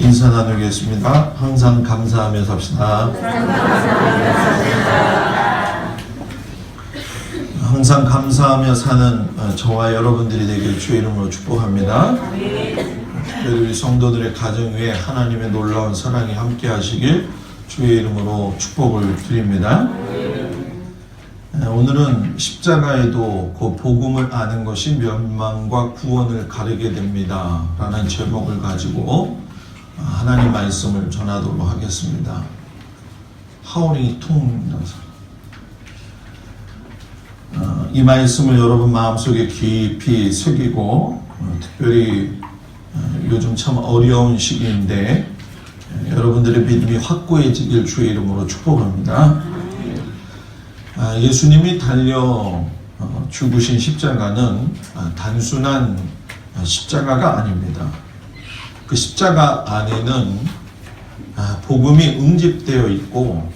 인사 나누겠습니다. 항상 감사하며 삽시다. 항상 감사하며 사는 저와 여러분들이 되길 주의 이름으로 축복합니다. 특별히 우리 성도들의 가정 위에 하나님의 놀라운 사랑이 함께 하시길 주의 이름으로 축복을 드립니다. 오늘은 십자가에도 그 복음을 아는 것이 멸망과 구원을 가르게 됩니다 라는 제목을 가지고 하나님 말씀을 전하도록 하겠습니다. 하울이 퉁 이 말씀을 여러분 마음속에 깊이 새기고 특별히 요즘 참 어려운 시기인데 여러분들의 믿음이 확고해지길 주의 이름으로 축복합니다. 예수님이 달려 죽으신 십자가는 단순한 십자가가 아닙니다. 그 십자가 안에는 복음이 응집되어 있고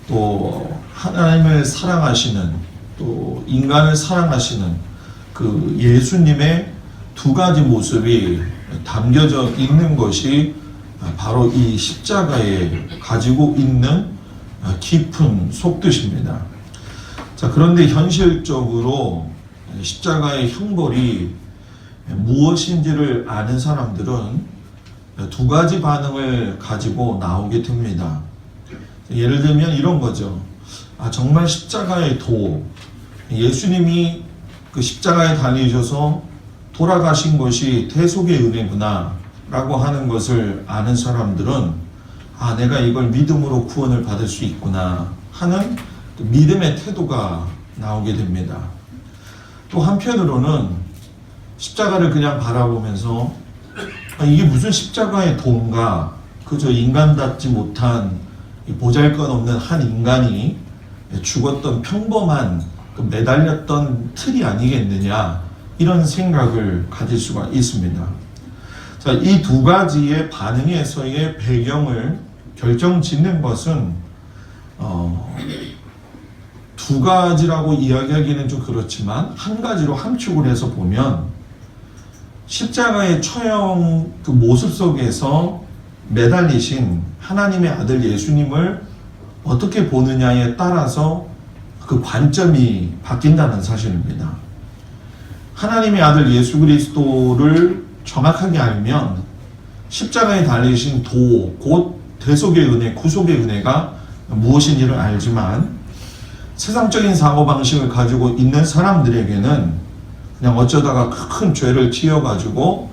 또 하나님을 사랑하시는 또 인간을 사랑하시는 그 예수님의 두 가지 모습이 담겨져 있는 것이 바로 이 십자가에 가지고 있는 깊은 속뜻입니다. 자, 그런데 현실적으로 십자가의 형벌이 무엇인지를 아는 사람들은 두 가지 반응을 가지고 나오게 됩니다. 예를 들면 이런 거죠. 정말 십자가의 도, 예수님이 그 십자가에 달리셔서 돌아가신 것이 대속의 은혜구나 라고 하는 것을 아는 사람들은 내가 이걸 믿음으로 구원을 받을 수 있구나 하는 그 믿음의 태도가 나오게 됩니다. 또 한편으로는 십자가를 그냥 바라보면서 이게 무슨 십자가의 도인가, 그저 인간답지 못한 보잘것없는 한 인간이 죽었던 평범한 매달렸던 틀이 아니겠느냐 이런 생각을 가질 수가 있습니다. 자, 이 두 가지의 반응에서의 배경을 결정짓는 것은 두 가지라고 이야기하기는 좀 그렇지만 한 가지로 함축을 해서 보면 십자가의 처형 그 모습 속에서 매달리신 하나님의 아들 예수님을 어떻게 보느냐에 따라서 그 관점이 바뀐다는 사실입니다. 하나님의 아들 예수 그리스도를 정확하게 알면 십자가에 달리신 도, 곧 대속의 은혜, 구속의 은혜가 무엇인지를 알지만 세상적인 사고방식을 가지고 있는 사람들에게는 그냥 어쩌다가 큰 죄를 지어가지고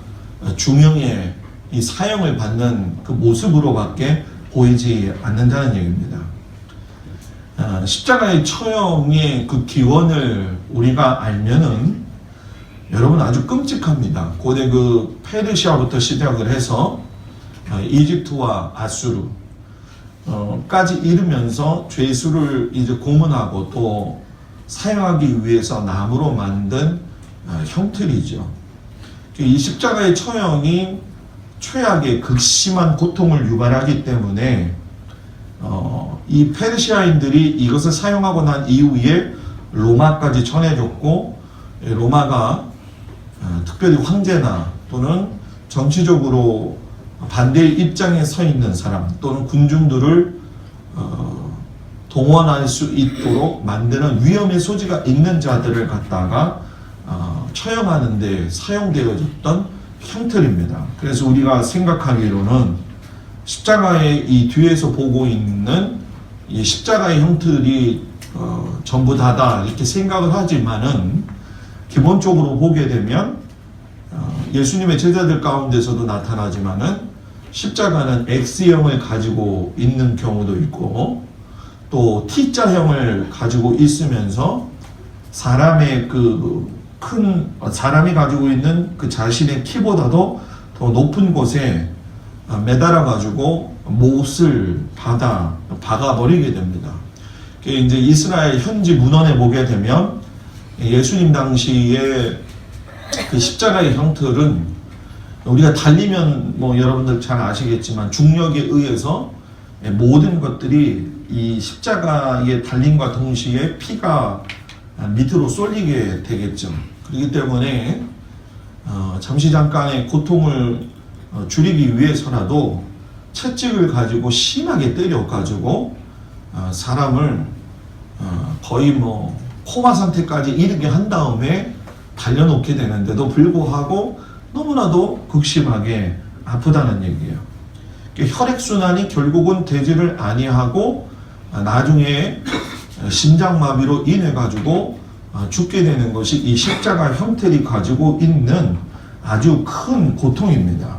중형의 이 사형을 받는 그 모습으로밖에 보이지 않는다는 얘기입니다. 십자가의 처형의 그 기원을 우리가 알면은 여러분 아주 끔찍합니다. 고대 그 페르시아부터 시작을 해서 이집트와 아수르 까지 이르면서 죄수를 이제 고문하고 또 사용하기 위해서 나무로 만든 형틀이죠. 이 십자가의 처형이 최악의 극심한 고통을 유발하기 때문에 이 페르시아인들이 이것을 사용하고 난 이후에 로마까지 전해졌고 로마가 특별히 황제나 또는 정치적으로 반대의 입장에 서 있는 사람 또는 군중들을 동원할 수 있도록 만드는 위험의 소지가 있는 자들을 갖다가 처형하는 데 사용되어졌던 형틀입니다. 그래서 우리가 생각하기로는 십자가의 이 뒤에서 보고 있는 이 십자가의 형틀이 전부 다다 이렇게 생각을 하지만은 기본적으로 보게 되면 예수님의 제자들 가운데서도 나타나지만은 십자가는 X형을 가지고 있는 경우도 있고 또 T자형을 가지고 있으면서 사람의 사람이 가지고 있는 그 자신의 키보다도 더 높은 곳에 매달아 가지고 못을 박아버리게 됩니다. 이제 이스라엘 현지 문헌에 보게 되면 예수님 당시에 그 십자가의 형틀은 우리가 달리면 여러분들 잘 아시겠지만 중력에 의해서 모든 것들이 이 십자가에 달림과 동시에 피가 밑으로 쏠리게 되겠죠. 그렇기 때문에 잠시 잠깐의 고통을 줄이기 위해서라도 채찍을 가지고 심하게 때려가지고 사람을 거의 뭐 코마 상태까지 이르게 한 다음에 달려놓게 되는데도 불구하고 너무나도 극심하게 아프다는 얘기예요. 혈액순환이 결국은 되지를 아니하고 나중에 심장마비로 인해 가지고 죽게 되는 것이 이 십자가 형태를 가지고 있는 아주 큰 고통입니다.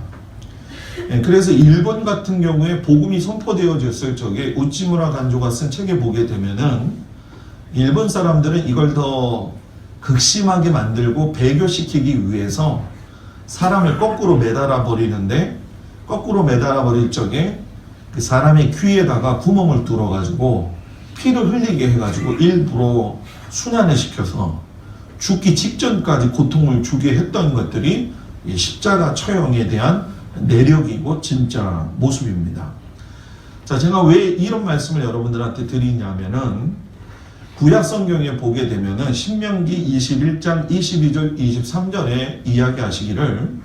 그래서 일본 같은 경우에 복음이 선포되어졌을 적에 우찌무라 간조가 쓴 책에 보게 되면은 일본 사람들은 이걸 더 극심하게 만들고 배교시키기 위해서 사람을 거꾸로 매달아 버리는데, 거꾸로 매달아 버릴 적에 그 사람의 귀에다가 구멍을 뚫어 가지고 피를 흘리게 해 가지고 일부러 순환을 시켜서 죽기 직전까지 고통을 주게 했던 것들이 이 십자가 처형에 대한 내력이고 진짜 모습입니다. 자, 제가 왜 이런 말씀을 여러분들한테 드리냐면은 구약 성경에 보게 되면은 신명기 21장 22절 23절에 이야기하시기를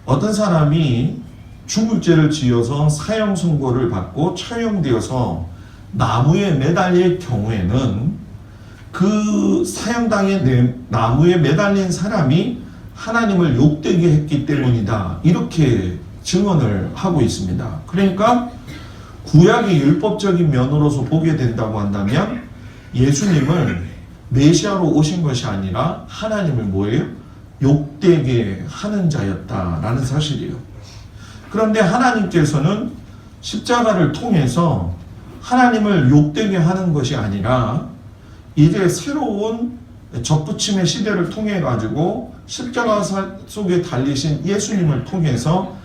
어떤 사람이 죽을 죄를 지어서 사형 선고를 받고 처형되어서 나무에 매달릴 경우에는 그 사형당의 나무에 매달린 사람이 하나님을 욕되게 했기 때문이다, 이렇게 증언을 하고 있습니다. 그러니까 구약의 율법적인 면으로서 보게 된다고 한다면 예수님을 메시아로 오신 것이 아니라 하나님을 뭐예요? 욕되게 하는 자였다라는 사실이에요. 그런데 하나님께서는 십자가를 통해서 하나님을 욕되게 하는 것이 아니라 이제 새로운 접붙임의 시대를 통해 가지고 십자가 속에 달리신 예수님을 통해서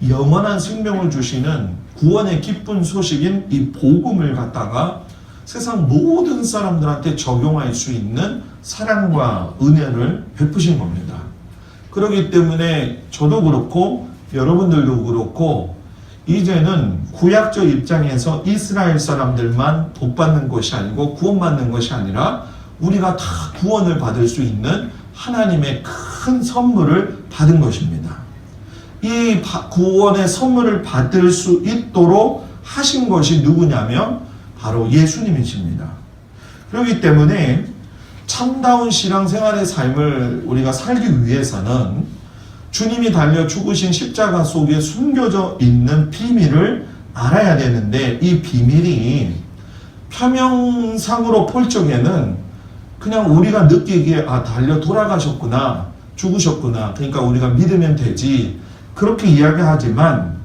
영원한 생명을 주시는 구원의 기쁜 소식인 이 복음을 갖다가 세상 모든 사람들한테 적용할 수 있는 사랑과 은혜를 베푸신 겁니다. 그렇기 때문에 저도 그렇고 여러분들도 그렇고 이제는 구약적 입장에서 이스라엘 사람들만 복받는 것이 아니고 구원받는 것이 아니라 우리가 다 구원을 받을 수 있는 하나님의 큰 선물을 받은 것입니다. 이 구원의 선물을 받을 수 있도록 하신 것이 누구냐면 바로 예수님이십니다. 그렇기 때문에 참다운 신앙생활의 삶을 우리가 살기 위해서는 주님이 달려 죽으신 십자가 속에 숨겨져 있는 비밀을 알아야 되는데, 이 비밀이 표면상으로 볼 적에는 그냥 우리가 느끼기에 달려 돌아가셨구나, 죽으셨구나, 그러니까 우리가 믿으면 되지, 그렇게 이야기하지만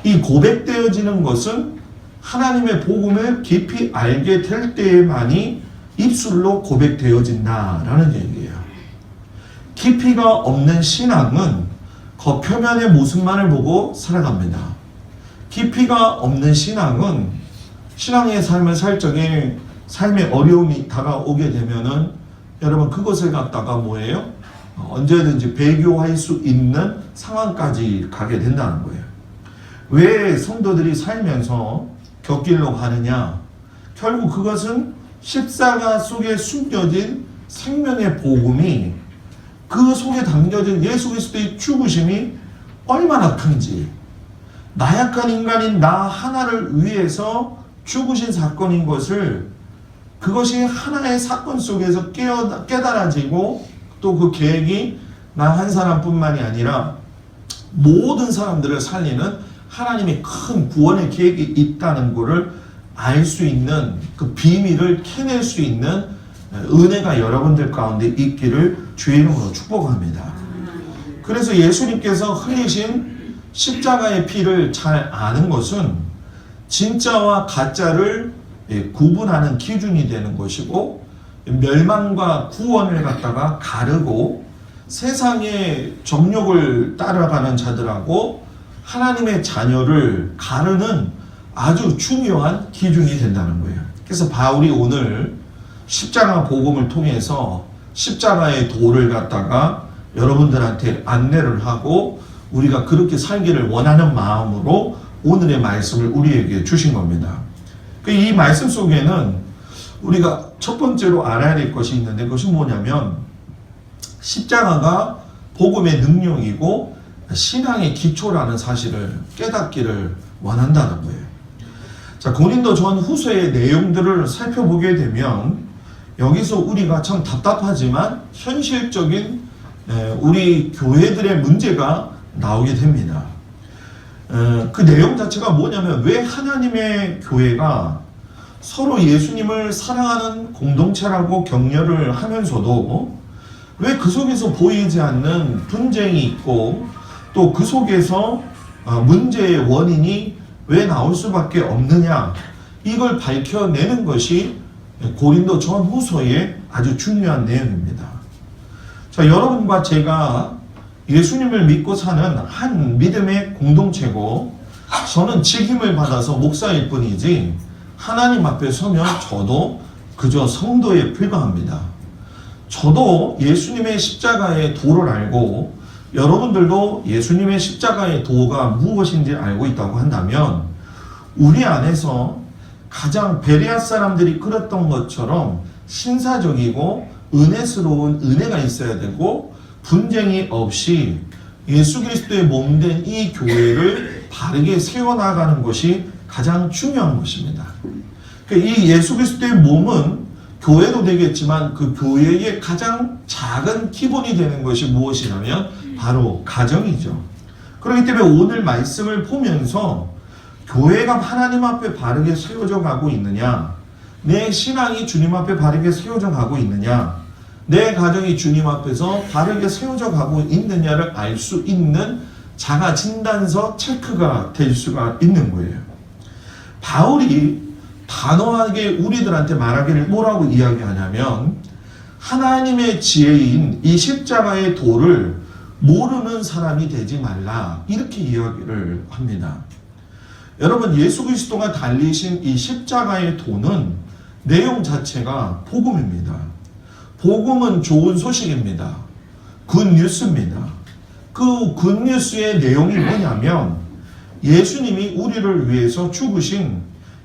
이 고백되어지는 것은 하나님의 복음을 깊이 알게 될 때에만이 입술로 고백되어진다라는 얘기예요. 깊이가 없는 신앙은 겉표면의 모습만을 보고 살아갑니다. 깊이가 없는 신앙은 신앙의 삶을 살 적에 삶의 어려움이 다가오게 되면은 여러분 그것을 갖다가 뭐예요? 언제든지 배교할 수 있는 상황까지 가게 된다는 거예요. 왜 성도들이 살면서 곁길로 가느냐? 결국 그것은 십자가 속에 숨겨진 생명의 복음이, 그 속에 담겨진 예수 그리스도의 죽으심이 얼마나 큰지, 나약한 인간인 나 하나를 위해서 죽으신 사건인 것을, 그것이 하나의 사건 속에서 깨달아지고 또 그 계획이 나 한 사람뿐만이 아니라 모든 사람들을 살리는 하나님의 큰 구원의 계획이 있다는 것을 알 수 있는, 그 비밀을 캐낼 수 있는 은혜가 여러분들 가운데 있기를 주의 이름으로 축복합니다. 그래서 예수님께서 흘리신 십자가의 피를 잘 아는 것은 진짜와 가짜를 구분하는 기준이 되는 것이고, 멸망과 구원을 갖다가 가르고 세상의 정욕을 따라가는 자들하고 하나님의 자녀를 가르는 아주 중요한 기준이 된다는 거예요. 그래서 바울이 오늘 십자가 복음을 통해서 십자가의 도를 갖다가 여러분들한테 안내를 하고 우리가 그렇게 살기를 원하는 마음으로 오늘의 말씀을 우리에게 주신 겁니다. 이 말씀 속에는 우리가 첫 번째로 알아야 될 것이 있는데, 그것이 뭐냐면 십자가가 복음의 능력이고 신앙의 기초라는 사실을 깨닫기를 원한다는 거예요. 자, 고린도 전 후서의 내용들을 살펴보게 되면 여기서 우리가 참 답답하지만 현실적인 우리 교회들의 문제가 나오게 됩니다. 그 내용 자체가 뭐냐면 왜 하나님의 교회가 서로 예수님을 사랑하는 공동체라고 격려를 하면서도 왜 그 속에서 보이지 않는 분쟁이 있고 또 그 속에서 문제의 원인이 왜 나올 수밖에 없느냐, 이걸 밝혀내는 것이 고린도 전후서의 아주 중요한 내용입니다. 자, 여러분과 제가 예수님을 믿고 사는 한 믿음의 공동체고, 저는 직임을 받아서 목사일 뿐이지 하나님 앞에 서면 저도 그저 성도에 불과합니다. 저도 예수님의 십자가의 도를 알고 여러분들도 예수님의 십자가의 도가 무엇인지 알고 있다고 한다면 우리 안에서 가장 베레아 사람들이 그랬던 것처럼 신사적이고 은혜스러운 은혜가 있어야 되고 분쟁이 없이 예수 그리스도의 몸된 이 교회를 바르게 세워나가는 것이 가장 중요한 것입니다. 이 예수 그리스도의 몸은 교회도 되겠지만 그 교회의 가장 작은 기본이 되는 것이 무엇이냐면 바로 가정이죠. 그렇기 때문에 오늘 말씀을 보면서 교회가 하나님 앞에 바르게 세워져 가고 있느냐, 내 신앙이 주님 앞에 바르게 세워져 가고 있느냐, 내 가정이 주님 앞에서 바르게 세워져 가고 있느냐를 알 수 있는 자가 진단서 체크가 될 수가 있는 거예요. 바울이 단호하게 우리들한테 말하기를 뭐라고 이야기하냐면 하나님의 지혜인 이 십자가의 도를 모르는 사람이 되지 말라, 이렇게 이야기를 합니다. 여러분, 예수 그리스도가 달리신 이 십자가의 도는 내용 자체가 복음입니다. 복음은 좋은 소식입니다. 굿뉴스입니다. 그 굿뉴스의 내용이 뭐냐면 예수님이 우리를 위해서 죽으신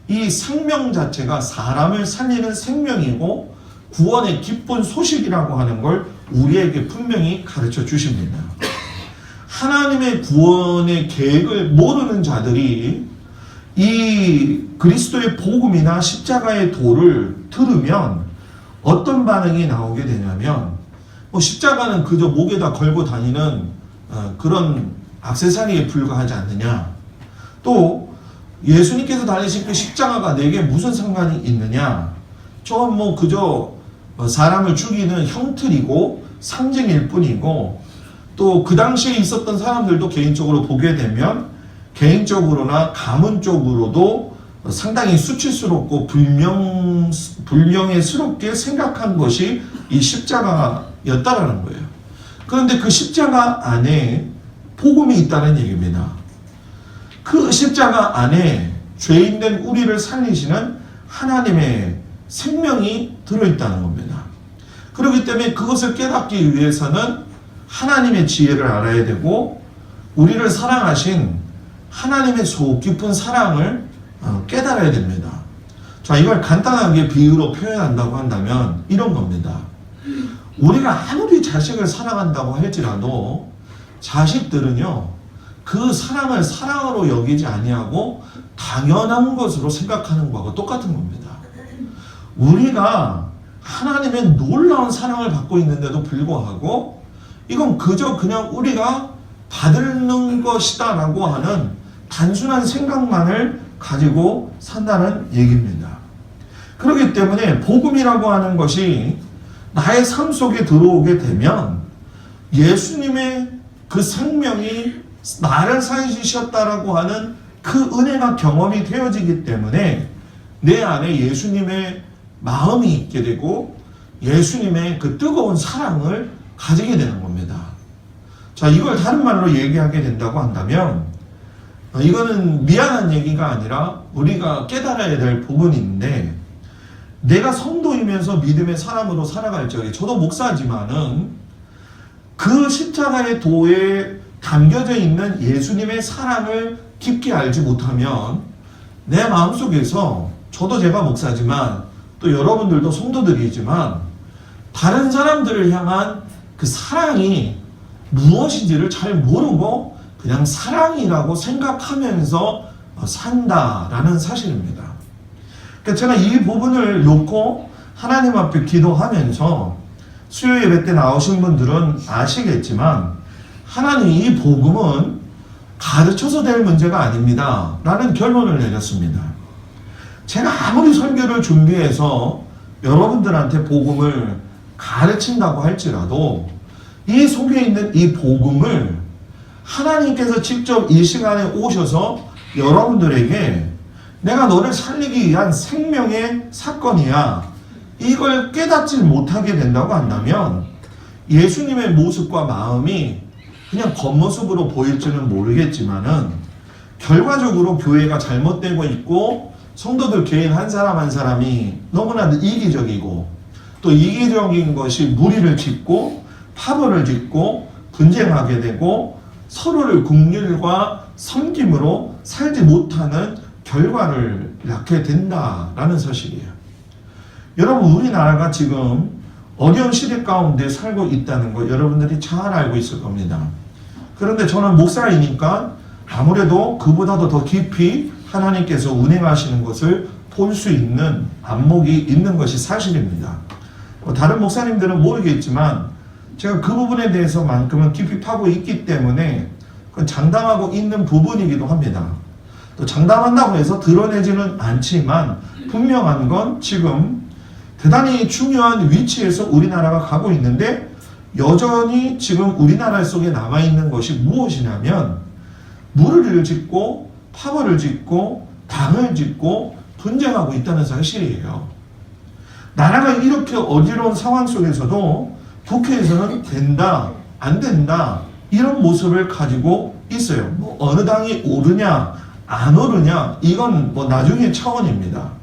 이 생명 자체가 사람을 살리는 생명이고 구원의 기쁜 소식이라고 하는 걸 우리에게 분명히 가르쳐 주십니다. 하나님의 구원의 계획을 모르는 자들이 이 그리스도의 복음이나 십자가의 도를 들으면 어떤 반응이 나오게 되냐면 십자가는 그저 목에다 걸고 다니는 그런 액세서리에 불과하지 않느냐, 또 예수님께서 달리신 그 십자가가 내게 무슨 상관이 있느냐, 저건 그저 사람을 죽이는 형틀이고 상징일 뿐이고, 또 그 당시에 있었던 사람들도 개인적으로 보게 되면 개인적으로나 가문적으로도 상당히 수치스럽고 불명예스럽게 생각한 것이 이 십자가였다라는 거예요. 그런데 그 십자가 안에 복음이 있다는 얘기입니다. 그 십자가 안에 죄인된 우리를 살리시는 하나님의 생명이 들어있다는 겁니다. 그렇기 때문에 그것을 깨닫기 위해서는 하나님의 지혜를 알아야 되고 우리를 사랑하신 하나님의 속 깊은 사랑을 깨달아야 됩니다. 자, 이걸 간단하게 비유로 표현한다고 한다면 이런 겁니다. 우리가 아무리 자식을 사랑한다고 할지라도 자식들은요, 그 사랑을 사랑으로 여기지 아니하고 당연한 것으로 생각하는 것과 똑같은 겁니다. 우리가 하나님의 놀라운 사랑을 받고 있는데도 불구하고 이건 그저 그냥 우리가 받는 것이다 라고 하는 단순한 생각만을 가지고 산다는 얘기입니다. 그렇기 때문에 복음이라고 하는 것이 나의 삶 속에 들어오게 되면 예수님의 그 생명이 나를 살리셨다라고 하는 그 은혜가 경험이 되어지기 때문에 내 안에 예수님의 마음이 있게 되고 예수님의 그 뜨거운 사랑을 가지게 되는 겁니다. 자, 이걸 다른 말로 얘기하게 된다고 한다면 이거는 미안한 얘기가 아니라 우리가 깨달아야 될 부분인데, 내가 성도이면서 믿음의 사람으로 살아갈 적에 저도 목사지만은 그 십자가의 도에 담겨져 있는 예수님의 사랑을 깊게 알지 못하면 내 마음속에서, 저도 제가 목사지만 또 여러분들도 성도들이지만 다른 사람들을 향한 그 사랑이 무엇인지를 잘 모르고 그냥 사랑이라고 생각하면서 산다라는 사실입니다. 그러니까 제가 이 부분을 놓고 하나님 앞에 기도하면서 수요 예배 때 나오신 분들은 아시겠지만 하나님 이 복음은 가르쳐서 될 문제가 아닙니다 라는 결론을 내렸습니다. 제가 아무리 설교를 준비해서 여러분들한테 복음을 가르친다고 할지라도 이 속에 있는 이 복음을 하나님께서 직접 이 시간에 오셔서 여러분들에게 내가 너를 살리기 위한 생명의 사건이야, 이걸 깨닫지 못하게 된다고 한다면 예수님의 모습과 마음이 그냥 겉모습으로 보일지는 모르겠지만은 결과적으로 교회가 잘못되고 있고 성도들 개인 한 사람 한 사람이 너무나 이기적이고 또 이기적인 것이 무리를 짓고 파벌을 짓고 분쟁하게 되고 서로를 긍휼과 섬김으로 살지 못하는 결과를 낳게 된다라는 사실이에요. 여러분, 우리나라가 지금 어려운 시대 가운데 살고 있다는 거 여러분들이 잘 알고 있을 겁니다. 그런데 저는 목사이니까 아무래도 그보다도 더 깊이 하나님께서 운행하시는 것을 볼 수 있는 안목이 있는 것이 사실입니다. 다른 목사님들은 모르겠지만 제가 그 부분에 대해서만큼은 깊이 파고 있기 때문에 장담하고 있는 부분이기도 합니다. 또 장담한다고 해서 드러내지는 않지만 분명한 건 지금 대단히 중요한 위치에서 우리나라가 가고 있는데 여전히 지금 우리나라 속에 남아있는 것이 무엇이냐면 무리를 짓고 파벌을 짓고 당을 짓고 분쟁하고 있다는 사실이에요. 나라가 이렇게 어지러운 상황 속에서도 국회에서는 된다, 안 된다 이런 모습을 가지고 있어요. 뭐 어느 당이 오르냐 안 오르냐 이건 뭐 나중의 차원입니다.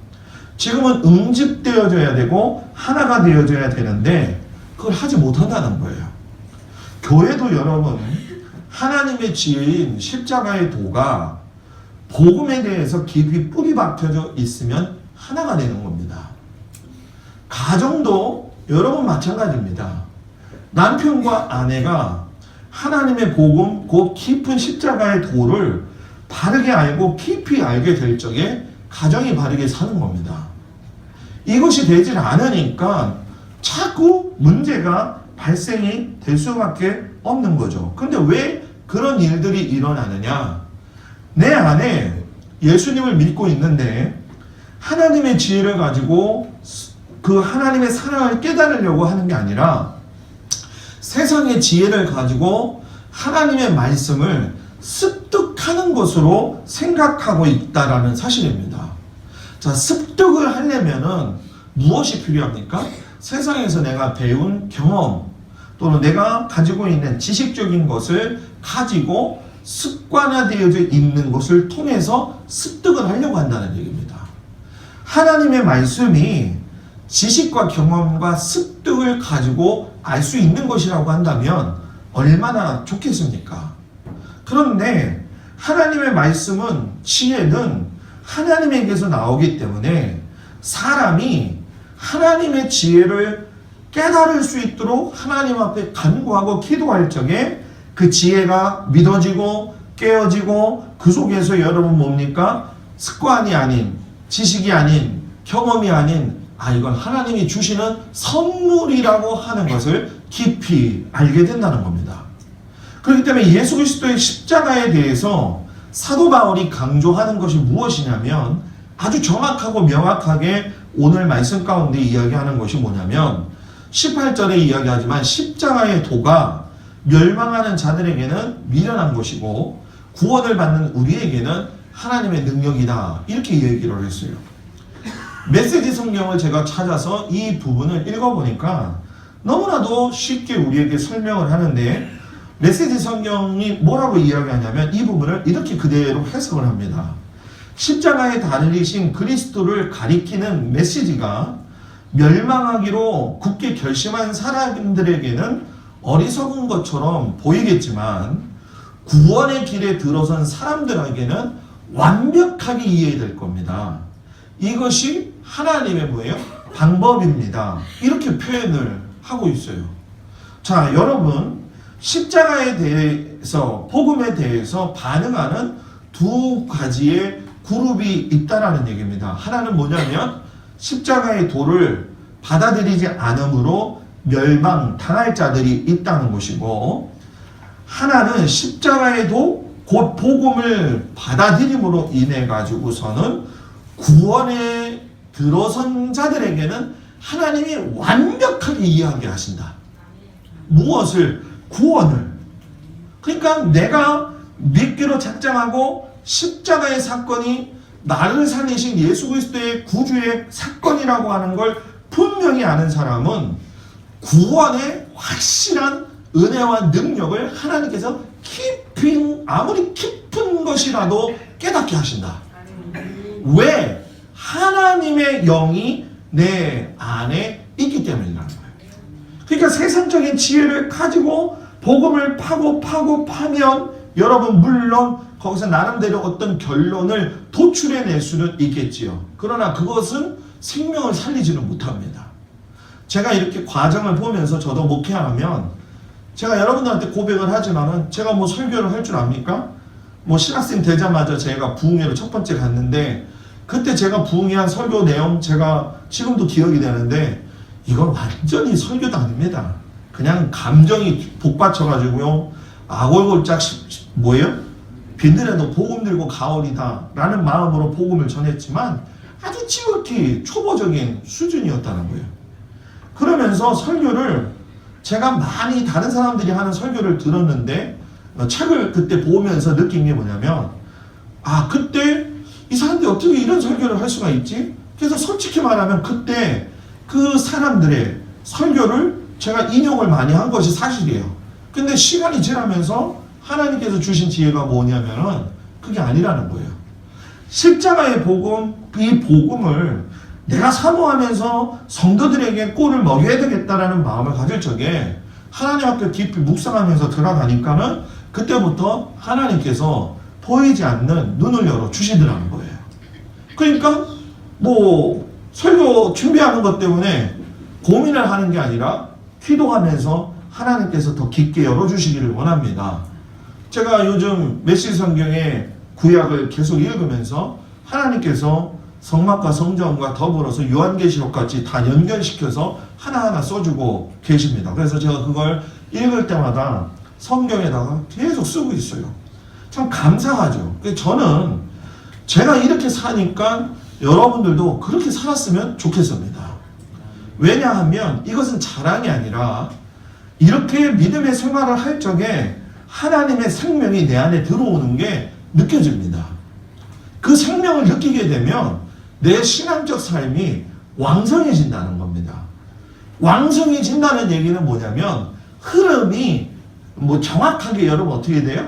지금은 응집되어져야 되고 하나가 되어져야 되는데 그걸 하지 못한다는 거예요. 교회도 여러분 하나님의 지혜인 십자가의 도가 복음에 대해서 깊이 뿌리 박혀져 있으면 하나가 되는 겁니다. 가정도 여러분 마찬가지입니다. 남편과 아내가 하나님의 복음, 곧 깊은 십자가의 도를 바르게 알고 깊이 알게 될 적에 가정이 바르게 사는 겁니다. 이것이 되질 않으니까 자꾸 문제가 발생이 될 수밖에 없는 거죠. 그런데 왜 그런 일들이 일어나느냐? 내 안에 예수님을 믿고 있는데 하나님의 지혜를 가지고 그 하나님의 사랑을 깨달으려고 하는 게 아니라 세상의 지혜를 가지고 하나님의 말씀을 습득하는 것으로 생각하고 있다라는 사실입니다. 자, 습득을 하려면은 무엇이 필요합니까? 세상에서 내가 배운 경험 또는 내가 가지고 있는 지식적인 것을 가지고 습관화되어져 있는 것을 통해서 습득을 하려고 한다는 얘기입니다. 하나님의 말씀이 지식과 경험과 습득을 가지고 알 수 있는 것이라고 한다면 얼마나 좋겠습니까? 그런데 하나님의 말씀은 지혜는 하나님에게서 나오기 때문에 사람이 하나님의 지혜를 깨달을 수 있도록 하나님 앞에 간구하고 기도할 적에 그 지혜가 믿어지고 깨어지고 그 속에서 여러분 뭡니까? 습관이 아닌 지식이 아닌 경험이 아닌 이건 하나님이 주시는 선물이라고 하는 것을 깊이 알게 된다는 겁니다. 그렇기 때문에 예수 그리스도의 십자가에 대해서 사도 바울이 강조하는 것이 무엇이냐면 아주 정확하고 명확하게 오늘 말씀 가운데 이야기하는 것이 뭐냐면 18절에 이야기하지만 십자가의 도가 멸망하는 자들에게는 미련한 것이고 구원을 받는 우리에게는 하나님의 능력이다 이렇게 얘기를 했어요. 메시지 성경을 제가 찾아서 이 부분을 읽어보니까 너무나도 쉽게 우리에게 설명을 하는데 메시지 성경이 뭐라고 이야기하냐면 이 부분을 이렇게 그대로 해석을 합니다. 십자가에 달리신 그리스도를 가리키는 메시지가 멸망하기로 굳게 결심한 사람들에게는 어리석은 것처럼 보이겠지만 구원의 길에 들어선 사람들에게는 완벽하게 이해될 겁니다. 이것이 하나님의 뭐예요? 방법입니다. 이렇게 표현을 하고 있어요. 자, 여러분 십자가에 대해서, 복음에 대해서 반응하는 두 가지의 그룹이 있다라는 얘기입니다. 하나는 뭐냐면 십자가의 도를 받아들이지 않음으로 멸망당할 자들이 있다는 것이고, 하나는 십자가의 도, 곧 복음을 받아들임으로 인해 가지고서는 구원에 들어선 자들에게는 하나님이 완벽하게 이해하게 하신다. 무엇을? 구원을. 그러니까 내가 믿기로 작정하고 십자가의 사건이 나를 살리신 예수 그리스도의 구주의 사건이라고 하는 걸 분명히 아는 사람은 구원의 확실한 은혜와 능력을 하나님께서 아무리 깊은 것이라도 깨닫게 하신다. 왜? 하나님의 영이 내 안에 있기 때문이라는 거예요. 그러니까 세상적인 지혜를 가지고 복음을 파면 여러분 물론 거기서 나름대로 어떤 결론을 도출해낼 수는 있겠지요. 그러나 그것은 생명을 살리지는 못합니다. 제가 이렇게 과정을 보면서 저도 목회하면 제가 여러분들한테 고백을 하지만은 제가 뭐 설교를 할 줄 압니까? 뭐 신학생 되자마자 제가 부흥회를 첫 번째 갔는데 그때 제가 부흥회한 설교 내용 제가 지금도 기억이 되는데 이건 완전히 설교도 아닙니다. 그냥 감정이 복받쳐가지고요. 아골골짝 뭐예요? 빈들에도 복음 들고 가오리다 라는 마음으로 복음을 전했지만 아주 지극히 초보적인 수준이었다는 거예요. 그러면서 설교를 제가 많이 다른 사람들이 하는 설교를 들었는데 책을 그때 보면서 느낀 게 뭐냐면 그때 이 사람들이 어떻게 이런 설교를 할 수가 있지? 그래서 솔직히 말하면 그때 그 사람들의 설교를 제가 인용을 많이 한 것이 사실이에요. 근데 시간이 지나면서 하나님께서 주신 지혜가 뭐냐면은 그게 아니라는 거예요. 십자가의 복음, 이 복음을 내가 사모하면서 성도들에게 꼴을 먹여야 되겠다라는 마음을 가질 적에 하나님 앞에 깊이 묵상하면서 들어가니까는 그때부터 하나님께서 보이지 않는 눈을 열어 주시더라는 거예요. 그러니까 뭐 설교 준비하는 것 때문에 고민을 하는 게 아니라 기도하면서 하나님께서 더 깊게 열어주시기를 원합니다. 제가 요즘 메시지 성경의 구약을 계속 읽으면서 하나님께서 성막과 성전과 더불어서 요한계시록까지 다 연결시켜서 하나하나 써주고 계십니다. 그래서 제가 그걸 읽을 때마다 성경에다가 계속 쓰고 있어요. 참 감사하죠. 저는 제가 이렇게 사니까 여러분들도 그렇게 살았으면 좋겠습니다. 왜냐하면 이것은 자랑이 아니라 이렇게 믿음의 생활을 할 적에 하나님의 생명이 내 안에 들어오는 게 느껴집니다. 그 생명을 느끼게 되면 내 신앙적 삶이 왕성해진다는 겁니다. 왕성해진다는 얘기는 뭐냐면 흐름이 뭐 정확하게 여러분 어떻게 돼요?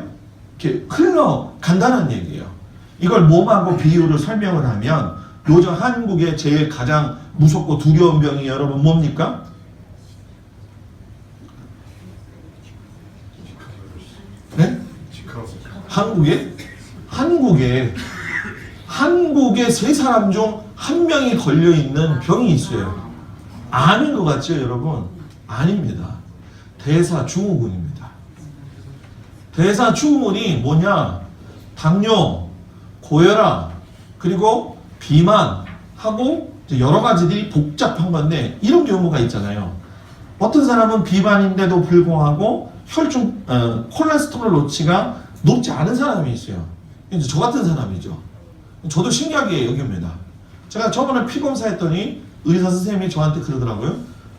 이렇게 흘러간다는 얘기예요. 이걸 몸하고 비유를 설명을 하면 요즘 한국의 제일 가장 무섭고 두려운 병이 여러분 뭡니까? 네? 한국에 세 사람 중 한 명이 걸려있는 병이 있어요. 아닌 것 같죠 여러분? 아닙니다. 대사증후군입니다. 대사증후군이 뭐냐? 당뇨, 고혈압, 그리고 비만하고 여러 가지들이 복잡한 건데 이런 경우가 있잖아요. 어떤 사람은 비만인데도 불구하고 혈중 콜레스테롤 노치가 높지 않은 사람이 있어요. 이제 저 같은 사람이죠. 저도 신기하게 여깁니다. 제가 저번에 피검사 했더니 의사 선생님이 저한테 그러더라고요.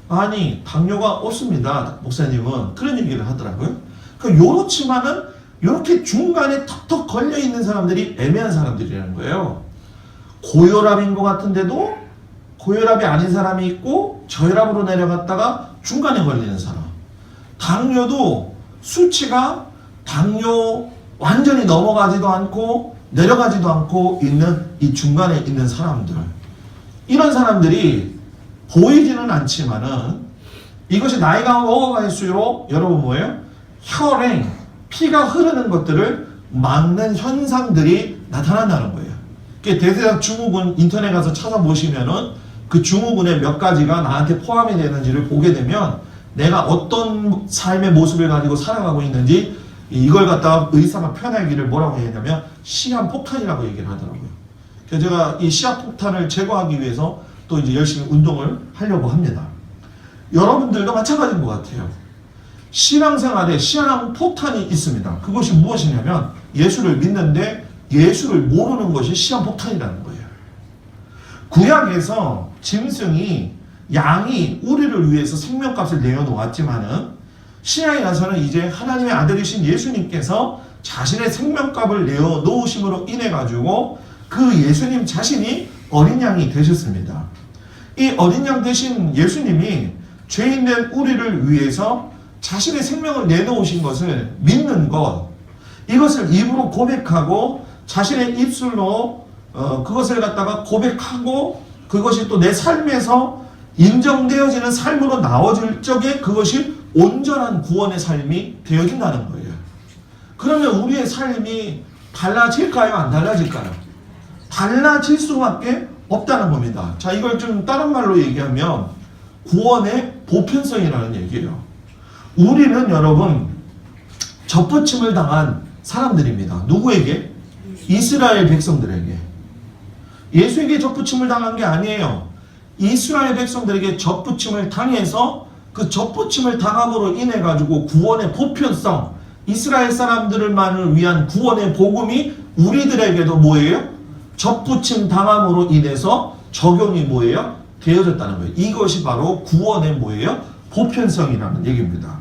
아니 당뇨가 없습니다. 목사님은 그런 얘기를 하더라고요. 그러니까 요렇지만은 이렇게 중간에 턱턱 걸려있는 사람들이 애매한 사람들이라는 거예요. 고혈압인 것 같은데도 고혈압이 아닌 사람이 있고 저혈압으로 내려갔다가 중간에 걸리는 사람. 당뇨도 수치가 당뇨 완전히 넘어가지도 않고 내려가지도 않고 있는 이 중간에 있는 사람들. 이런 사람들이 보이지는 않지만은 이것이 나이가 먹어갈수록 여러분 뭐예요? 혈행, 피가 흐르는 것들을 막는 현상들이 나타난다는 거예요. 대사증후군 인터넷 가서 찾아보시면은 그 증후군의 몇 가지가 나한테 포함이 되는지를 보게 되면 내가 어떤 삶의 모습을 가지고 살아가고 있는지 이걸 갖다가 의사가 표현하기를 뭐라고 했냐면 시한폭탄이라고 얘기를 하더라고요. 그래서 제가 이 시한폭탄을 제거하기 위해서 또 이제 열심히 운동을 하려고 합니다. 여러분들도 마찬가지인 것 같아요. 신앙생활에 시한폭탄이 있습니다. 그것이 무엇이냐면 예수를 믿는데 예수를 모르는 것이 시한폭탄이라는 거예요. 구약에서 짐승이 양이 우리를 위해서 생명값을 내어놓았지만은 신약에 가서는 이제 하나님의 아들이신 예수님께서 자신의 생명값을 내어놓으심으로 인해 가지고 그 예수님 자신이 어린 양이 되셨습니다. 이 어린 양 되신 예수님이 죄인된 우리를 위해서 자신의 생명을 내놓으신 것을 믿는 것, 이것을 입으로 고백하고 자신의 입술로 그것을 갖다가 고백하고 그것이 또 내 삶에서 인정되어지는 삶으로 나와질 적에 그것이 온전한 구원의 삶이 되어진다는 거예요. 그러면 우리의 삶이 달라질까요? 안 달라질까요? 달라질 수밖에 없다는 겁니다. 자, 이걸 좀 다른 말로 얘기하면 구원의 보편성이라는 얘기예요. 우리는 여러분 접붙임을 당한 사람들입니다. 누구에게? 이스라엘 백성들에게. 예수에게 접붙임을 당한 게 아니에요. 이스라엘 백성들에게 접붙임을 당해서 그 접붙임을 당함으로 인해 가지고 구원의 보편성, 이스라엘 사람들만을 위한 구원의 복음이 우리들에게도 뭐예요? 접붙임 당함으로 인해서 적용이 뭐예요? 되어졌다는 거예요. 이것이 바로 구원의 뭐예요? 보편성이라는 얘기입니다.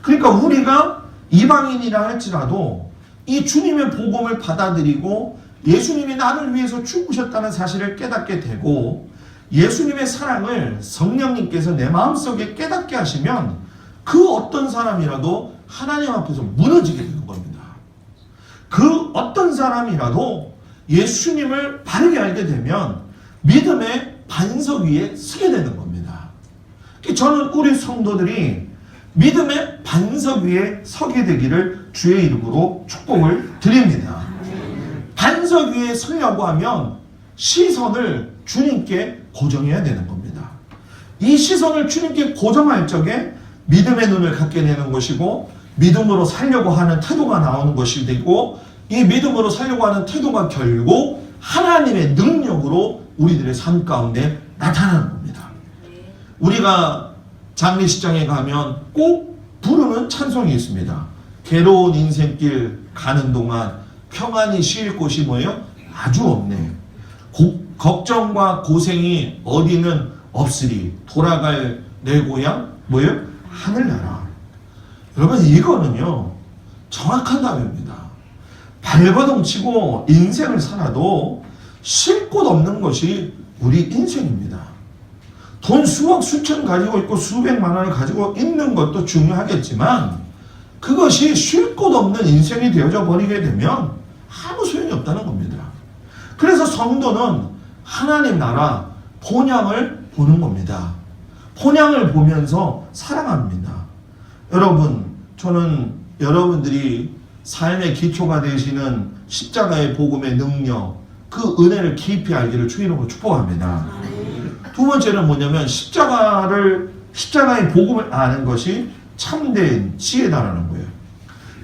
그러니까 우리가 이방인이라 할지라도 이 주님의 복음을 받아들이고 예수님이 나를 위해서 죽으셨다는 사실을 깨닫게 되고 예수님의 사랑을 성령님께서 내 마음속에 깨닫게 하시면 그 어떤 사람이라도 하나님 앞에서 무너지게 되는 겁니다. 그 어떤 사람이라도 예수님을 바르게 알게 되면 믿음의 반석 위에 서게 되는 겁니다. 저는 우리 성도들이 믿음의 반석 위에 서게 되기를 주의 이름으로 축복을 드립니다. 반석 위에 서려고 하면 시선을 주님께 고정해야 되는 겁니다. 이 시선을 주님께 고정할 적에 믿음의 눈을 갖게 되는 것이고 믿음으로 살려고 하는 태도가 나오는 것이 되고 이 믿음으로 살려고 하는 태도가 결국 하나님의 능력으로 우리들의 삶 가운데 나타나는 겁니다. 우리가 장례식장에 가면 꼭 부르는 찬송이 있습니다. 괴로운 인생길 가는 동안 평안히 쉴 곳이 뭐예요? 아주 없네. 걱정과 고생이 어디는 없으리. 돌아갈 내 고향 뭐예요? 하늘나라. 여러분 이거는요 정확한 답입니다. 발버둥치고 인생을 살아도 쉴 곳 없는 것이 우리 인생입니다. 돈 수억 수천 가지고 있고 수백만 원을 가지고 있는 것도 중요하겠지만 그것이 쉴 곳 없는 인생이 되어져 버리게 되면 아무 소용이 없다는 겁니다. 그래서 성도는 하나님 나라 본향을 보는 겁니다. 본향을 보면서 사랑합니다. 여러분, 저는 여러분들이 삶의 기초가 되시는 십자가의 복음의 능력, 그 은혜를 깊이 알기를 주의 이름으로 축복합니다. 두 번째는 뭐냐면 십자가의 복음을 아는 것이 참된 지혜다라는 거예요.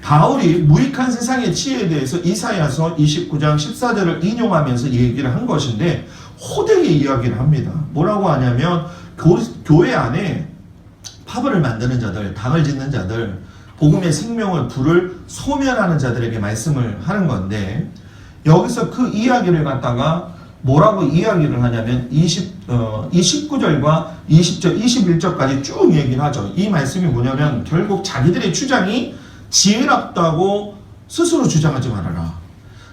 바울이 무익한 세상의 지혜에 대해서 이사야서 29장 14절을 인용하면서 얘기를 한 것인데 호되게 이야기를 합니다. 뭐라고 하냐면 교회 안에 파벌을 만드는 자들, 당을 짓는 자들, 복음의 생명을 불을 소멸하는 자들에게 말씀을 하는 건데 여기서 그 이야기를 갖다가 뭐라고 이야기를 하냐면 29절과 20절, 21절까지 쭉 얘기를 하죠. 이 말씀이 뭐냐면 결국 자기들의 주장이 지혜롭다고 스스로 주장하지 말아라.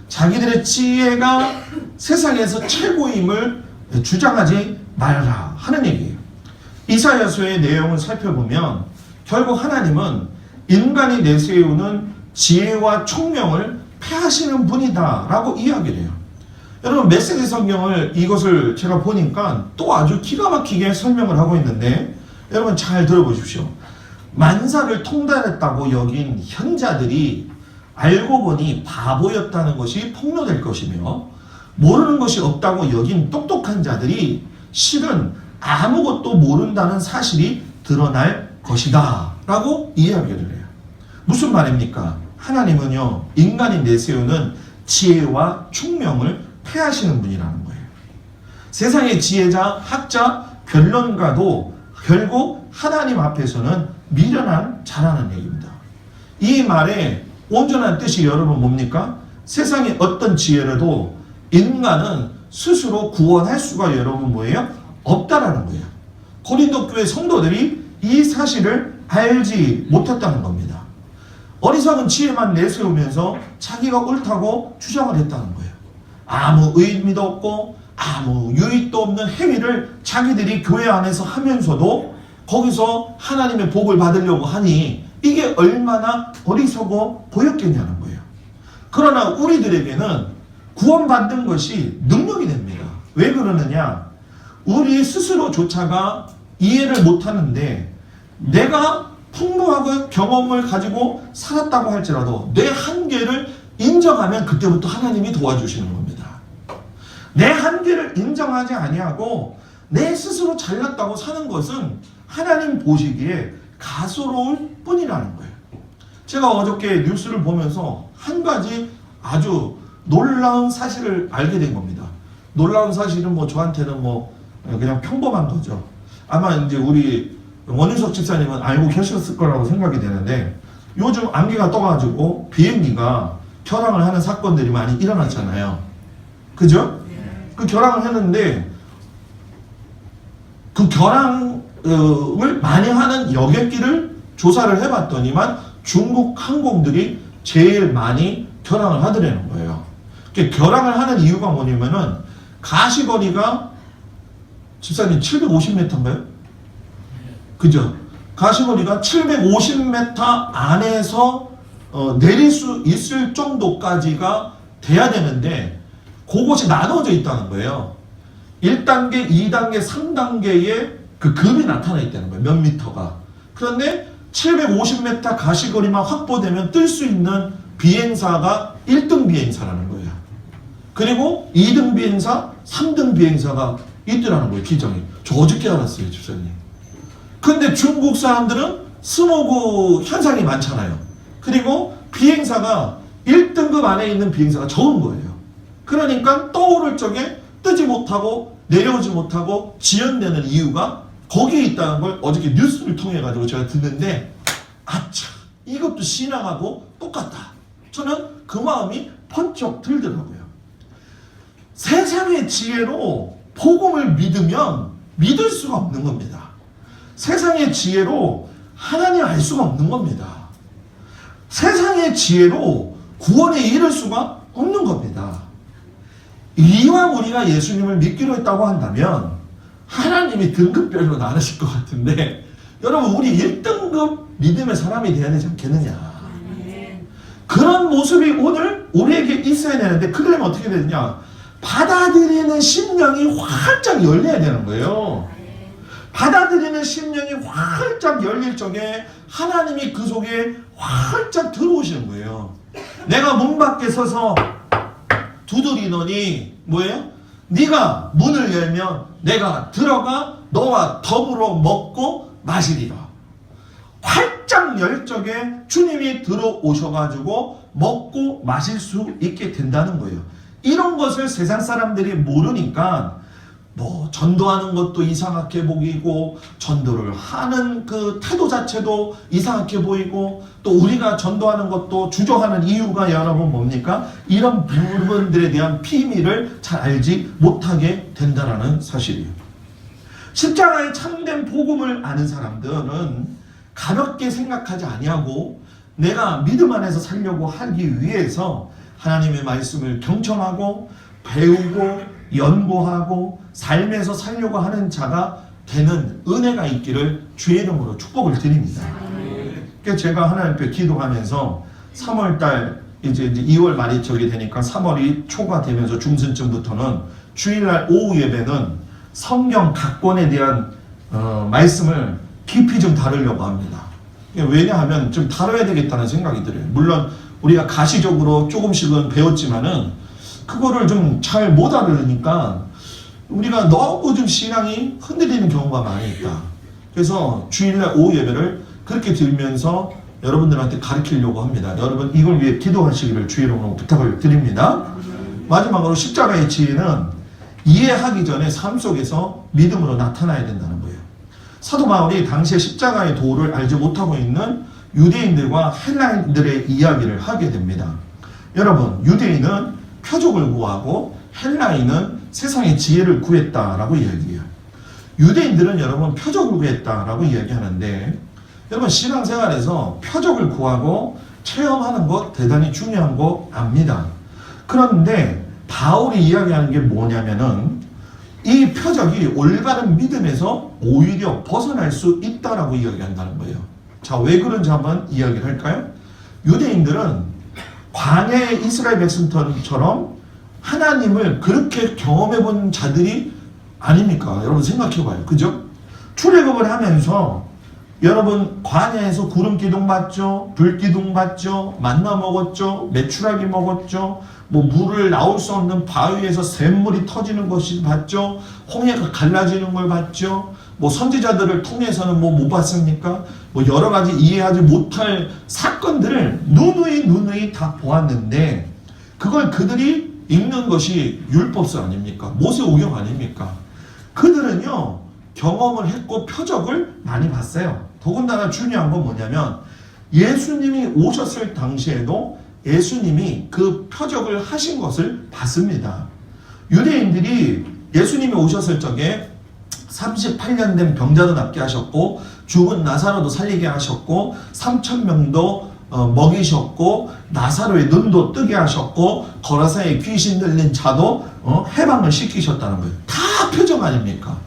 자기들의 지혜가 세상에서 최고임을 주장하지 말아라 하는 얘기예요. 이사야서의 내용을 살펴보면 결국 하나님은 인간이 내세우는 지혜와 총명을 패하시는 분이다 라고 이야기를 해요. 여러분 메시지 성경을 이것을 제가 보니까 또 아주 기가 막히게 설명을 하고 있는데 여러분 잘 들어보십시오. 만사를 통달했다고 여긴 현자들이 알고 보니 바보였다는 것이 폭로될 것이며 모르는 것이 없다고 여긴 똑똑한 자들이 실은 아무것도 모른다는 사실이 드러날 것이다 라고 이야기를 해요. 무슨 말입니까? 하나님은요, 인간이 내세우는 지혜와 총명을 폐하시는 분이라는 거예요. 세상의 지혜자, 학자, 변론가도 결국 하나님 앞에서는 미련한 자라는 얘기입니다. 이 말의 온전한 뜻이 여러분 뭡니까? 세상의 어떤 지혜라도 인간은 스스로 구원할 수가 여러분 뭐예요? 없다라는 거예요. 고린도 교회 성도들이 이 사실을 알지 못했다는 겁니다. 어리석은 지혜만 내세우면서 자기가 옳다고 주장을 했다는 거예요. 아무 의미도 없고 아무 유익도 없는 행위를 자기들이 교회 안에서 하면서도 거기서 하나님의 복을 받으려고 하니 이게 얼마나 어리석어 보였겠냐는 거예요. 그러나 우리들에게는 구원받는 것이 능력이 됩니다. 왜 그러느냐? 우리 스스로조차가 이해를 못하는데 내가 풍부하고 경험을 가지고 살았다고 할지라도 내 한계를 인정하면 그때부터 하나님이 도와주시는 겁니다. 내 한계를 인정하지 아니하고 내 스스로 잘났다고 사는 것은 하나님 보시기에 가소로울 뿐이라는 거예요. 제가 어저께 뉴스를 보면서 한 가지 아주 놀라운 사실을 알게 된 겁니다. 놀라운 사실은 뭐 저한테는 뭐 그냥 평범한 거죠. 아마 이제 우리 원윤석 집사님은 알고 계셨을 거라고 생각이 되는데 요즘 안개가 떠가지고 비행기가 결항을 하는 사건들이 많이 일어났잖아요. 그죠? 그 결항을 했는데 그 결항을 많이 하는 여객기를 조사를 해봤더니만 중국 항공들이 제일 많이 결항을 하더라는 거예요. 결항을 하는 이유가 뭐냐면은 가시거리가 집사님 750m인가요? 그죠? 가시거리가 750m 안에서 내릴 수 있을 정도까지가 돼야 되는데 그것이 나눠져 있다는 거예요. 1단계, 2단계, 3단계의 그 급이 나타나 있다는 거예요. 몇 미터가. 그런데 750m 가시거리만 확보되면 뜰 수 있는 비행사가 1등 비행사라는 거예요. 그리고 2등 비행사, 3등 비행사가 있더라는 거예요. 기정이. 저 어저께 알았어요, 집사님. 근데 중국 사람들은 스모그 현상이 많잖아요. 그리고 비행사가 1등급 안에 있는 비행사가 적은 거예요. 그러니까 떠오를 적에 뜨지 못하고 내려오지 못하고 지연되는 이유가 거기에 있다는 걸 어저께 뉴스를 통해 가지고 제가 듣는데 아차, 이것도 신앙하고 똑같다. 저는 그 마음이 번쩍 들더라고요. 세상의 지혜로 복음을 믿으면 믿을 수가 없는 겁니다. 세상의 지혜로 하나님 알 수가 없는 겁니다. 세상의 지혜로 구원에 이를 수가 없는 겁니다. 이왕 우리가 예수님을 믿기로 했다고 한다면 하나님이 등급별로 나누실 것 같은데 여러분 우리 1등급 믿음의 사람이 되어야 되지 않겠느냐. 그런 모습이 오늘 우리에게 있어야 되는데 그러려면 어떻게 되느냐. 받아들이는 심령이 활짝 열려야 되는 거예요. 받아들이는 심령이 활짝 열릴 적에 하나님이 그 속에 활짝 들어오시는 거예요. 내가 문 밖에 서서 두드리노니 뭐예요? 네가 문을 열면 내가 들어가 너와 더불어 먹고 마시리라. 활짝 열 적에 주님이 들어오셔가지고 먹고 마실 수 있게 된다는 거예요. 이런 것을 세상 사람들이 모르니까 뭐 전도하는 것도 이상하게 보이고 전도를 하는 그 태도 자체도 이상하게 보이고 또 우리가 전도하는 것도 주저하는 이유가 여러분 뭡니까? 이런 부분들에 대한 비밀을 잘 알지 못하게 된다는 사실이에요. 십자가의 참된 복음을 아는 사람들은 가볍게 생각하지 아니하고 내가 믿음 안에서 살려고 하기 위해서 하나님의 말씀을 경청하고 배우고 연구하고 삶에서 살려고 하는 자가 되는 은혜가 있기를 주의 이름으로 축복을 드립니다. 그래서 제가 하나님 앞에 기도하면서 3월달 이제 2월 말이 저기 되니까 3월이 초가 되면서 중순쯤부터는 주일날 오후 예배는 성경 각 권에 대한 말씀을 깊이 좀 다루려고 합니다. 왜냐하면 좀 다뤄야 되겠다는 생각이 들어요. 물론 우리가 가시적으로 조금씩은 배웠지만은 그거를 좀 잘 못 알으니까 우리가 너무 좀 신앙이 흔들리는 경우가 많이 있다. 그래서 주일날 오후 예배를 그렇게 드리면서 여러분들한테 가르치려고 합니다. 여러분 이걸 위해 기도하시기를 주의 이름으로 부탁을 드립니다. 마지막으로 십자가의 지혜는 이해하기 전에 삶 속에서 믿음으로 나타나야 된다는 거예요. 사도 바울이 당시에 십자가의 도를 알지 못하고 있는 유대인들과 헬라인들의 이야기를 하게 됩니다. 여러분, 유대인은 표적을 구하고 헬라인은 세상의 지혜를 구했다라고 이야기해요. 유대인들은 여러분 표적을 구했다라고 이야기하는데, 여러분 신앙생활에서 표적을 구하고 체험하는 것 대단히 중요한 거 압니다. 그런데 바울이 이야기하는 게 뭐냐면은 이 표적이 올바른 믿음에서 오히려 벗어날 수 있다라고 이야기한다는 거예요. 자, 왜 그런지 한번 이야기를 할까요? 유대인들은 광야의 이스라엘 백성처럼 하나님을 그렇게 경험해 본 자들이 아닙니까? 여러분 생각해 봐요. 그죠? 출애굽을 하면서 여러분 광야에서 구름 기둥 봤죠? 불 기둥 봤죠? 만나 먹었죠? 메추라기 먹었죠? 뭐 물을 나올 수 없는 바위에서 샘물이 터지는 것이 봤죠? 홍해가 갈라지는 걸 봤죠? 뭐 선지자들을 통해서는 뭐 못 봤습니까? 뭐 여러 가지 이해하지 못할 사건들을 누누이 다 보았는데, 그걸 그들이 읽는 것이 율법서 아닙니까? 모세오경 아닙니까? 그들은요 경험을 했고 표적을 많이 봤어요. 더군다나 중요한 건 뭐냐면 예수님이 오셨을 당시에도 예수님이 그 표적을 하신 것을 봤습니다. 유대인들이 예수님이 오셨을 적에 38년 된 병자도 낫게 하셨고, 죽은 나사로도 살리게 하셨고, 3,000명도 먹이셨고, 나사로의 눈도 뜨게 하셨고, 거라사의 귀신 들린 자도 해방을 시키셨다는 거예요. 다 표적 아닙니까?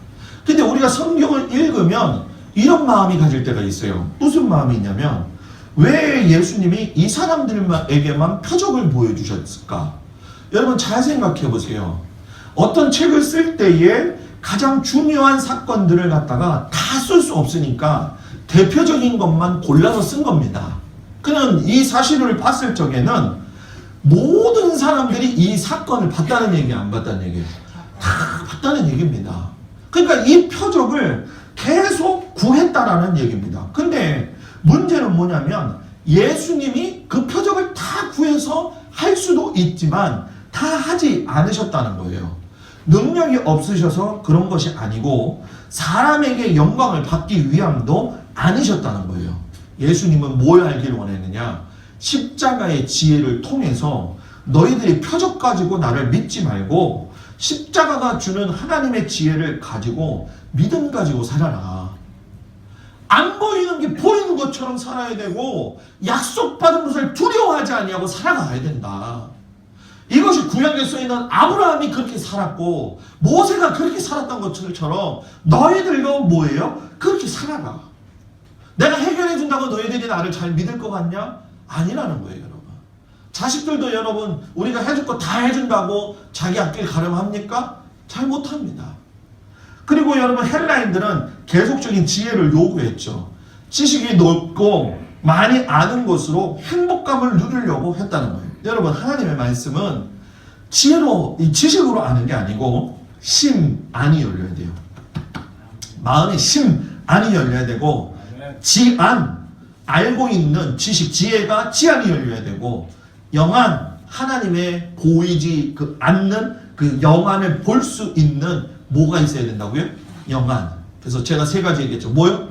근데 우리가 성경을 읽으면 이런 마음이 가질 때가 있어요. 무슨 마음이 있냐면, 왜 예수님이 이 사람들에게만 표적을 보여주셨을까? 여러분 잘 생각해 보세요. 어떤 책을 쓸 때에 가장 중요한 사건들을 갖다가 다 쓸 수 없으니까 대표적인 것만 골라서 쓴 겁니다. 그냥 이 사실을 봤을 적에는 모든 사람들이 이 사건을 봤다는 얘기, 안 봤다는 얘기예요. 다 봤다는 얘기입니다. 그러니까 이 표적을 계속 구했다라는 얘기입니다. 근데 문제는 뭐냐면 예수님이 그 표적을 다 구해서 할 수도 있지만 다 하지 않으셨다는 거예요. 능력이 없으셔서 그런 것이 아니고 사람에게 영광을 받기 위함도 아니셨다는 거예요. 예수님은 뭘 알기를 원했느냐? 십자가의 지혜를 통해서 너희들이 표적 가지고 나를 믿지 말고 십자가가 주는 하나님의 지혜를 가지고 믿음 가지고 살아라. 안 보이는 게 보이는 것처럼 살아야 되고 약속받은 것을 두려워하지 아니하고 살아가야 된다. 이것이 구약에 써있는 아브라함이 그렇게 살았고 모세가 그렇게 살았던 것처럼 너희들도 뭐예요? 그렇게 살아가. 내가 해결해 준다고 너희들이 나를 잘 믿을 것 같냐? 아니라는 거예요, 여러분. 자식들도 여러분 우리가 해줄 거 다 해준다고 자기 앞길 가름합니까? 잘 못합니다. 그리고 여러분 헬라인들은 계속적인 지혜를 요구했죠. 지식이 넓고 많이 아는 것으로 행복감을 누리려고 했다는 거예요. 여러분 하나님의 말씀은 지식으로 아는 게 아니고 심, 안이 열려야 돼요. 마음의 심, 안이 열려야 되고 지안, 알고 있는 지식, 지혜가 지안이 열려야 되고 영안, 하나님의 보이지 않는 그 영안을 볼 수 있는 뭐가 있어야 된다고요? 영안. 그래서 제가 세 가지 얘기했죠. 뭐요?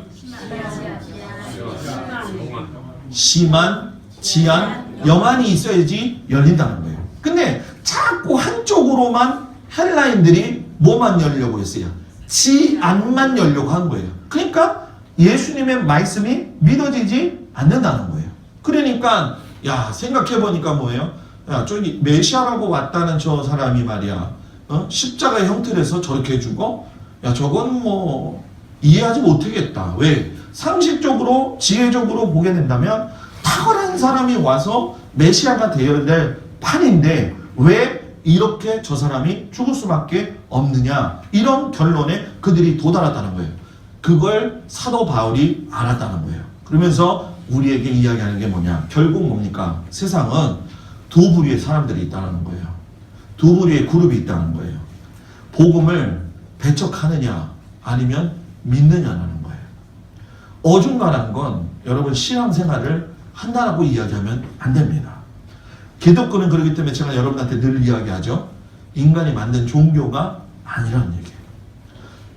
심안, 지안, 영안이 있어야지 열린다는 거예요. 근데 자꾸 한쪽으로만 헬라인들이 뭐만 열려고 했어요? 지안만 열려고 한 거예요. 그러니까 예수님의 말씀이 믿어지지 않는다는 거예요. 그러니까 야 생각해보니까 뭐예요? 야 저기 메시아라고 왔다는 저 사람이 말이야 십자가의 형태를 해서 저렇게 해주고 야 저건 뭐 이해하지 못하겠다. 왜? 상식적으로 지혜적으로 보게 된다면 탁월한 사람이 와서 메시아가 되어야 될 판인데 왜 이렇게 저 사람이 죽을 수밖에 없느냐, 이런 결론에 그들이 도달했다는 거예요. 그걸 사도 바울이 알았다는 거예요. 그러면서 우리에게 이야기하는 게 뭐냐, 결국 뭡니까? 세상은 두 부류의 사람들이 있다는 거예요. 두 부류의 그룹이 있다는 거예요. 복음을 배척하느냐 아니면 믿느냐라는 거예요. 어중간한 건 여러분 신앙생활을 한다라고 이야기하면 안 됩니다. 기독교는 그렇기 때문에 제가 여러분한테 늘 이야기하죠. 인간이 만든 종교가 아니라는 얘기예요.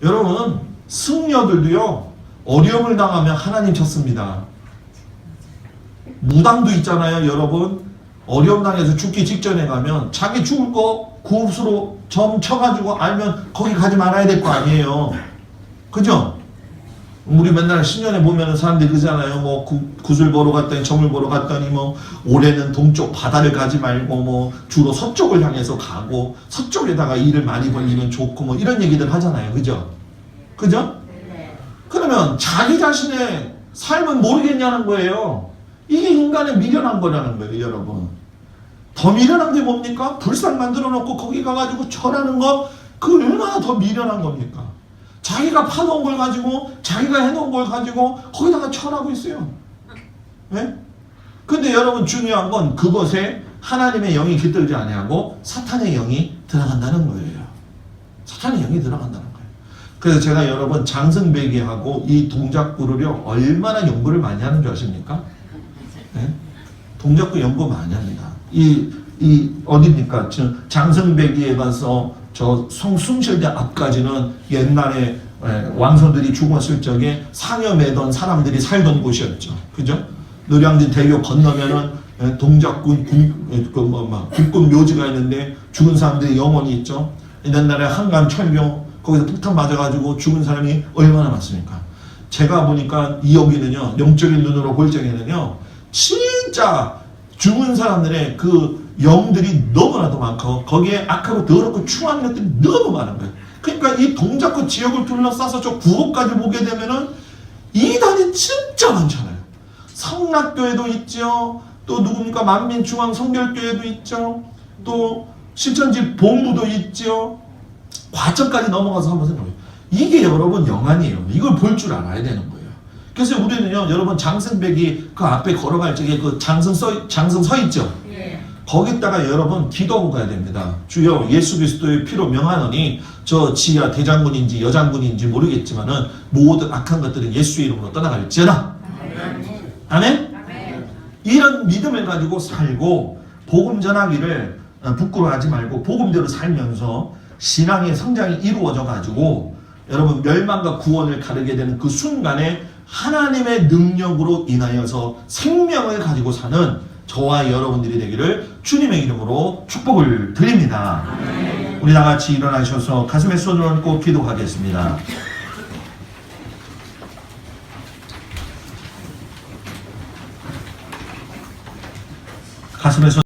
여러분 승려들도요 어려움을 당하면 하나님 쳤습니다. 무당도 있잖아요. 여러분 어려움 당해서 죽기 직전에 가면 자기 죽을 거 구업수로 점 쳐가지고 알면 거기 가지 말아야 될 거 아니에요. 그죠? 우리 맨날 신년에 보면은 사람들이 그러잖아요. 뭐 구슬 보러 갔더니 점을 보러 갔더니 뭐 올해는 동쪽 바다를 가지 말고 뭐 주로 서쪽을 향해서 가고 서쪽에다가 일을 많이 벌리면 좋고 뭐 이런 얘기들 하잖아요. 그죠? 그죠? 그러면 자기 자신의 삶은 모르겠냐는 거예요. 이게 인간의 미련한 거라는 거예요, 여러분. 더 미련한 게 뭡니까? 불상 만들어 놓고 거기 가가지고 절하는 거, 그 얼마나 더 미련한 겁니까? 자기가 파놓은 걸 가지고, 자기가 해놓은 걸 가지고 거기다가 절하고 있어요. 네? 근데 여러분 중요한 건 그것에 하나님의 영이 깃들지 아니하고 사탄의 영이 들어간다는 거예요. 사탄의 영이 들어간다는 거예요. 그래서 제가 여러분 장승배기하고 이 동작구를요 얼마나 연구를 많이 하는 줄 아십니까? 네? 동작구 연구 많이 합니다. 이 어디입니까? 장승배기에 가서 저 성숭실대 앞까지는 옛날에 왕손들이 죽었을 적에 상여 매던 사람들이 살던 곳이었죠. 그죠? 노량진 대교 건너면은 동작구 국군 묘지가 있는데 죽은 사람들이 영원히 있죠. 옛날에 한강 철교 거기서 폭탄 맞아가지고 죽은 사람이 얼마나 많습니까? 제가 보니까 이 여기는요 영적인 눈으로 볼 적에는요 진짜 죽은 사람들의 그 영들이 너무나도 많고 거기에 악하고 더럽고 추한 것들이 너무 많은 거예요. 그러니까 이 동작구 지역을 둘러싸서 저 구호까지 보게 되면은 이단이 진짜 많잖아요. 성락교회도 있죠. 또 누굽니까? 만민중앙성결교회도 있죠. 또 실천집 본부도 있죠. 과천까지 넘어가서 한번 생각해요. 이게 여러분 영안이에요. 이걸 볼 줄 알아야 되는 거예요. 그래서 우리는요, 여러분 장승백이 그 앞에 걸어갈 적에 그 장승 서 있죠. 거기다가 여러분 기도하고 가야 됩니다. 주여 예수 그리스도의 피로 명하노니 저 지하 대장군인지 여장군인지 모르겠지만은 모든 악한 것들은 예수 이름으로 떠나갈지어다. 아멘? 이런 믿음을 가지고 살고 복음 전하기를 부끄러워하지 말고 복음대로 살면서 신앙의 성장이 이루어져 가지고 여러분 멸망과 구원을 가르게 되는 그 순간에 하나님의 능력으로 인하여서 생명을 가지고 사는 저와 여러분들이 되기를 주님의 이름으로 축복을 드립니다. 우리 다 같이 일어나셔서 가슴에 손을 얹고 기도하겠습니다. 가슴에 손